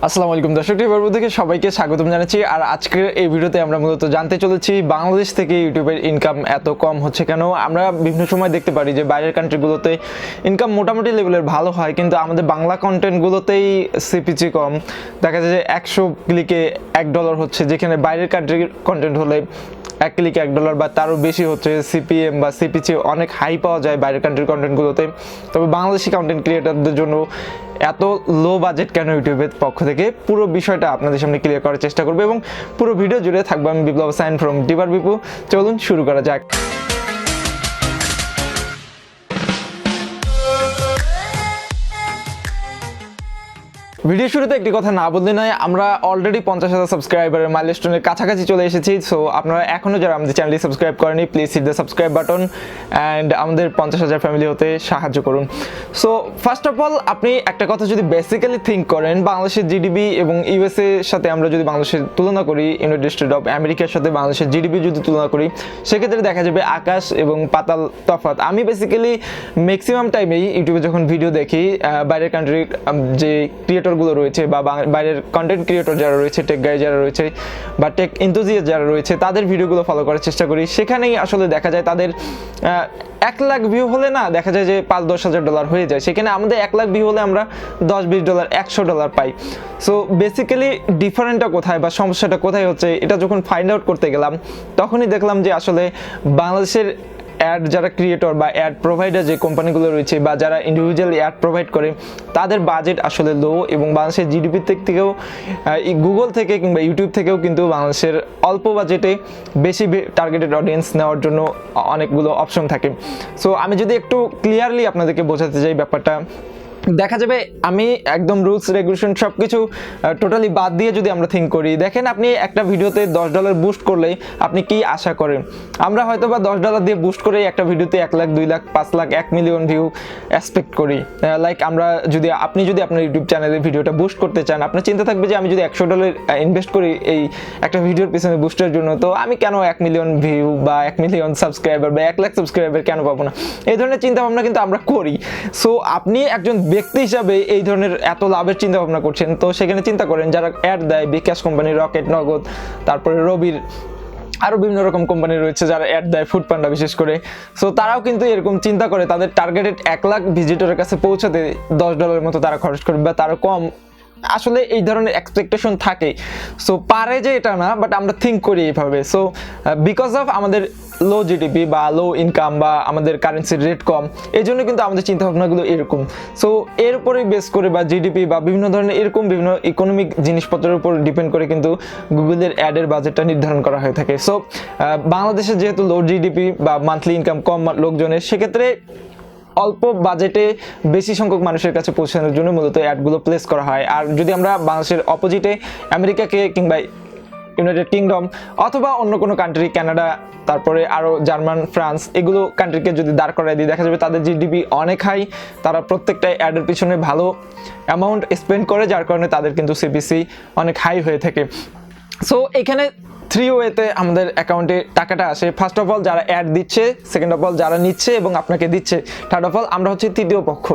আসসালামু আলাইকুম দর্শক, টিউবার থেকে সবাইকে স্বাগতম জানাচ্ছি। আর আজকের এই ভিডিওতে আমরা মূলত জানতে চলেছি বাংলাদেশ থেকে ইউটিউবের ইনকাম এত কম হচ্ছে কেন। আমরা বিভিন্ন সময় দেখতে পারি যে বাইরের কান্ট্রিগুলোতে ইনকাম মোটামুটি লেভেলের ভালো হয়, কিন্তু আমাদের বাংলা কন্টেন্টগুলোতেই সিপিসি কম। দেখা যায় যে 100 ক্লিকে $1 হচ্ছে, যেখানে বাইরের কান্ট্রির কন্টেন্ট হলে 1 ক্লিকে $1 বা তারও বেশি হচ্ছে। সিপিএম বা সিপিসি অনেক হাই পাওয়া যায় বাইরের কান্ট্রির কন্টেন্টগুলোতে। তবে বাংলাদেশি কন্টেন্ট ক্রিয়েটারদের জন্য এত লো বাজেট কেন ইউটিউবের পক্ষ থেকে, পুরো বিষয়টা আপনাদের সামনে ক্লিয়ার করার চেষ্টা করবো এবং পুরো ভিডিও জুড়ে থাকবো আমি বিপ্লব সাইন ফ্রম TUBERbipu। চলুন শুরু করা যাক। ভিডিও শুরুতে একটি কথা না বললে নয়, আমরা অলরেডি 50,000 সাবস্ক্রাইবারের মাইলস্টোনের কাছাকাছি চলে এসেছি। সো আপনারা এখনও যারা আমাদের চ্যানেলটি সাবস্ক্রাইব করেনি, please hit the subscribe button and আমাদের 50,000 ফ্যামিলি হতে সাহায্য করুন। সো ফার্স্ট অফ অল, আপনি একটা কথা যদি বেসিক্যালি থিঙ্ক করেন, বাংলাদেশের জিডিপি এবং ইউএসএ সাথে আমরা যদি বাংলাদেশের তুলনা করি, ইউনাইটেড স্টেট অফ আমেরিকার সাথে বাংলাদেশের জিডিপি যদি তুলনা করি, সেক্ষেত্রে দেখা যাবে আকাশ এবং পাতাল তফাৎ। আমি বেসিক্যালি ম্যাক্সিমাম টাইমেই ইউটিউবে যখন ভিডিও দেখি, বাইরের কান্ট্রির যে ক্রিয়েটরগুলো রয়েছে বা বাইরের কন্টেন্ট ক্রিয়েটর যারা রয়েছে, টেক গাই যারা রয়েছে বা টেক এনথুজিয়াস্ট যারা রয়েছে, তাদের ভিডিওগুলো ফলো করার চেষ্টা করি। সেখানেই আসলে দেখা যায় তাদের 1 লাখ ভিউ হলে না, দেখা যায় যে $5-10 হাজার হয়ে যায়। সেখানে আমাদের 1 লাখ ভিউ হলে আমরা $10-20 $100 পাই। সো বেসিক্যালি ডিফারেন্টটা কোথায় বা সমস্যাটা কোথায় হচ্ছে, এটা যখন ফাইন্ড আউট করতে গেলাম তখনই দেখলাম যে আসলে বাংলাদেশের অ্যাড যারা ক্রিয়েটর বা অ্যাড প্রোভাইডার যে কোম্পানিগুলো রয়েছে বা যারা ইন্ডিভিজুয়ালি অ্যাড প্রোভাইড করে, তাদের বাজেট আসলে লো এবং বাংলাদেশের জিডিপি থেকেও, গুগল থেকে কিংবা ইউটিউব থেকেও কিন্তু বাংলাদেশের অল্প বাজেটে বেশি টার্গেটেড অডিয়েন্স নেওয়ার জন্য অনেকগুলো অপশন থাকে। সো আমি যদি একটু ক্লিয়ারলি আপনাদেরকে বোঝাতে চাই ব্যাপারটা, দেখা যাবে আমি একদম রুলস রেগুলেশন সব কিছু টোটালি বাদ দিয়ে যদি আমরা থিঙ্ক করি, দেখেন আপনি একটা ভিডিওতে $10 বুস্ট করলে আপনি কি আশা করেন? আমরা হয়তো বা $10 দিয়ে বুস্ট করে একটা ভিডিওতে 1 lakh 2 lakh 5 lakh 1 million view expect করি। লাইক আপনি যদি আপনার ইউটিউব চ্যানেলে ভিডিওটা বুস্ট করতে চান, আপনার চিন্তা থাকবে যে আমি যদি $100 ইনভেস্ট করি এই একটা ভিডিওর পিছনে বুস্টের জন্য, তো আমি কেন 1 মিলিয়ন ভিউ বা 1 মিলিয়ন সাবস্ক্রাইবার বা 1 লাখ সাবস্ক্রাইবার কেন পাবো না? এই ধরনের চিন্তা ভাবনা কিন্তু আমরা করি। সো আপনি একজন ব্যক্তি হিসাবে এই ধরনের এত লাভের চিন্তা ভাবনা করছেন, তো সেখানে চিন্তা করেন যারা অ্যাড দেয়, বিকাশ কোম্পানি, রকেট, নগদ, তারপরে রবির, আরও বিভিন্ন রকম কোম্পানি রয়েছে যারা অ্যাড দেয়, ফুড পান্ডা বিশেষ করে। সো তারাও কিন্তু এরকম চিন্তা করে তাদের টার্গেটেড 1 লাখ ভিজিটরের কাছে পৌঁছাতে $10 মতো তারা খরচ করবে বা তারও কম। আসলে এই ধরনের এক্সপেকটেশন থাকে। সো পারে যে এটা না, বাট আমরা থিঙ্ক করি এইভাবে। সো বিকজ অফ আমাদের লো জিডিপি বা লো ইনকাম বা আমাদের কারেন্সির রেট কম, এই জন্য কিন্তু আমাদের চিন্তাভাবনাগুলো এরকম। সো এর উপরেই বেস করে বা জিডিপি বা বিভিন্ন ধরনের এরকম বিভিন্ন ইকোনমিক জিনিসপত্রের উপর ডিপেন্ড করে কিন্তু গুগলের অ্যাডের বাজেটটা নির্ধারণ করা হয়ে থাকে। সো বাংলাদেশে যেহেতু লো জিডিপি বা মান্থলি ইনকাম কম লোকজনের, সেক্ষেত্রে অল্প বাজেটে বেশি সংখ্যক মানুষের কাছে পৌঁছানোর জন্য মূলত অ্যাডগুলো প্লেস করা হয়। আর যদি আমরা বাংলাদেশের অপোজিটে আমেরিকাকে কিংবা ইউনাইটেড কিংডম অথবা অন্য কোনো কান্ট্রি, কানাডা, তারপরে আরও জার্মান, ফ্রান্স, এগুলো কান্ট্রিকে যদি দাঁড় করায় দিই, দেখা যাবে তাদের জিডিপি অনেক হাই। তারা প্রত্যেকটা অ্যাডের পিছনে ভালো অ্যামাউন্ট স্পেন্ড করে, যার কারণে তাদের কিন্তু সিপিসি অনেক হাই হয়ে থাকে। সো এখানে 3 ওয়েতে আমাদের অ্যাকাউন্টে টাকাটা আসে। ফার্স্ট অফ অল যারা অ্যাড দিচ্ছে, সেকেন্ড অফ অল যারা নিচ্ছে এবং আপনাকে দিচ্ছে, থার্ড অফ অল আমরা হচ্ছে তৃতীয় পক্ষ।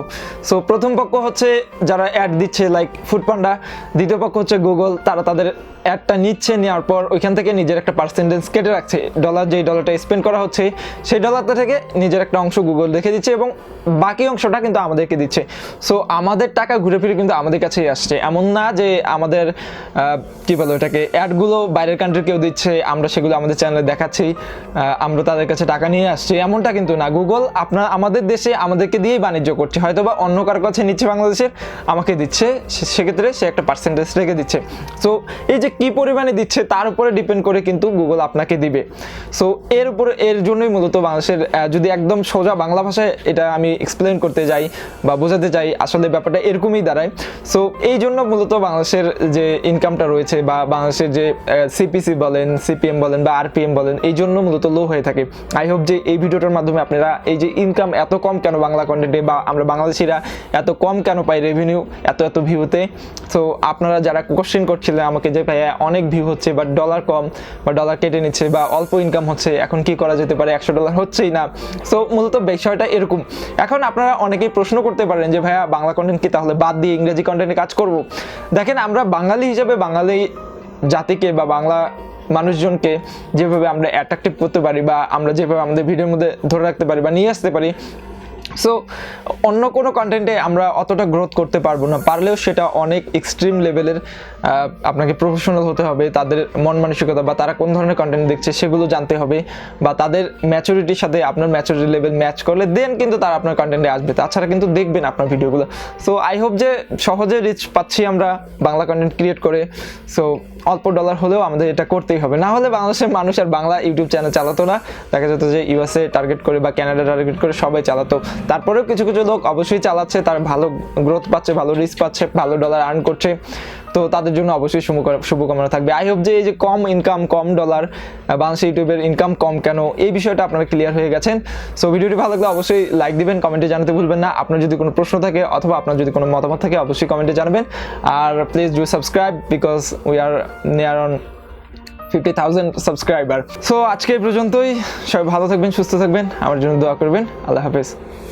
সো প্রথম পক্ষ হচ্ছে যারা অ্যাড দিচ্ছে লাইক ফুড পান্ডা, দ্বিতীয় পক্ষ হচ্ছে গুগল। তারা তাদের অ্যাডটা নিচ্ছে, নেওয়ার পর ওইখান থেকে নিজের একটা পার্সেন্টেজ কেটে রাখছে। যেই ডলারটা স্পেন্ড করা হচ্ছে সেই ডলারটা থেকে নিজের একটা অংশ গুগল রেখে দিচ্ছে এবং বাকি অংশটা কিন্তু আমাদেরকে দিচ্ছে। সো আমাদের টাকা ঘুরে ফিরে কিন্তু আমাদের কাছেই আসছে। এমন না যে আমাদের কি বলো এটাকে, অ্যাডগুলো বাইরের কান্ট্রি কেউ দিচ্ছে, আমরা সেগুলো আমাদের চ্যানেলে দেখাচ্ছি, আমরা তাদের কাছে টাকা নিয়ে আসছি, এমনটা কিন্তু না। গুগল আমাদের দেশে আমাদেরকে দিয়েই বাণিজ্য করছে, হয়তো বা অন্য কারোর কাছে নিচ্ছে বাংলাদেশের, আমাকে দিচ্ছে, সেক্ষেত্রে সে একটা পার্সেন্টেজ রেখে দিচ্ছে। সো এই যে কি পরিমাণে দিচ্ছে তার উপরে ডিপেন্ড করে কিন্তু গুগল আপনাকে দিবে। সো এর জন্যই মূলত বাংলাদেশের, যদি একদম সোজা বাংলা ভাষায় এটা আমি এক্সপ্লেন করতে যাই বা বোঝাতে চাই, আসলে ব্যাপারটা এরকমই দাঁড়ায়। সো এই জন্য মূলত বাংলাদেশের যে ইনকামটা রয়েছে বা বাংলাদেশের যে সিপিসি বলেন বলেন, সিপিএম বলেন বা আরপিএম বলেন, এই জন্য মূলত লো হয়ে থাকে। আই হোপ যে এই ভিডিওটার মাধ্যমে আপনারা এই যে ইনকাম এত কম কেন বাংলা কন্টেন্টে, বা আমরা বাংলাদেশিরা এত কম কেন পাই রেভিনিউ এত ভিউতে, সো আপনারা যারা কোশ্চেন করছিলেন আমাকে যে ভাইয়া অনেক ভিউ হচ্ছে বাট ডলার কম বা ডলার কেটে নিচ্ছে বা অল্প ইনকাম হচ্ছে, এখন কি করা যেতে পারে, $100 হচ্ছেই না। সো মূলত বিষয়টা এরকম। এখন আপনারা অনেকেই প্রশ্ন করতে পারেন যে ভাইয়া বাংলা কন্টেন্ট কি তাহলে বাদ দিয়ে ইংরেজি কন্টেন্টে কাজ করব? দেখেন, আমরা বাঙালি হিসেবে বাঙালি জাতিকে বা বাংলা মানুষজনকে যেভাবে আমরা অ্যাট্রাকটিভ করতে পারি বা আমরা যেভাবে আমাদের ভিডিওর মধ্যে ধরে রাখতে পারি বা নিয়ে আসতে পারি, সো অন্য কোনো কন্টেন্টে আমরা অতটা গ্রোথ করতে পারবো না। পারলেও সেটা অনেক এক্সট্রিম লেভেলের, আপনাকে প্রফেশনাল হতে হবে, তাদের মন মানসিকতা বা তারা কোন ধরনের কন্টেন্ট দেখছে সেগুলো জানতে হবে, বা তাদের ম্যাচুরিটির সাথে আপনার ম্যাচুরিটি লেভেল ম্যাচ করলে দেন কিন্তু তারা আপনার কন্টেন্টে আসবে, তাছাড়া কিন্তু দেখবেন আপনার ভিডিওগুলো। সো আই হোপ যে সহজে রিচ পাচ্ছি আমরা বাংলা কন্টেন্ট ক্রিয়েট করে। সো অল্প ডলার হলেও আমাদের এটা করতেই হবে, না হলে বাংলাদেশের মানুষ আর বাংলা ইউটিউব চ্যানেল চালাতো না। দেখা যেত যে ইউএসএ টার্গেট করে বা কানাডা টার্গেট করে সবাই চালাতো। তারপরেও কিছু কিছু লোক অবশ্যই চালাচ্ছে, তারা ভালো গ্রোথ পাচ্ছে, ভালো রিচ পাচ্ছে, ভালো ডলার আর্ন করছে, তো তাদের জন্য অবশ্যই শুভকামনা থাকবে। আই হোপ যে এই যে কম ইনকাম, কম ডলার, বাংলাদেশ ইউটিউবের ইনকাম কম কেন, এই বিষয়টা আপনারা ক্লিয়ার হয়ে গেছেন। সো ভিডিওটি ভালো লাগলে অবশ্যই লাইক দিবেন, কমেন্টে জানাতে ভুলবেন না। আপনার যদি কোনো প্রশ্ন থাকে অথবা আপনার যদি কোনো মতামত থাকে অবশ্যই কমেন্টে জানাবেন। আর please do subscribe because we are near on 50,000 subscriber. So আজকে এই পর্যন্তই। সবাই ভালো থাকবেন, সুস্থ থাকবেন, আমার জন্য দোয়া করবেন। আল্লাহ হাফেজ।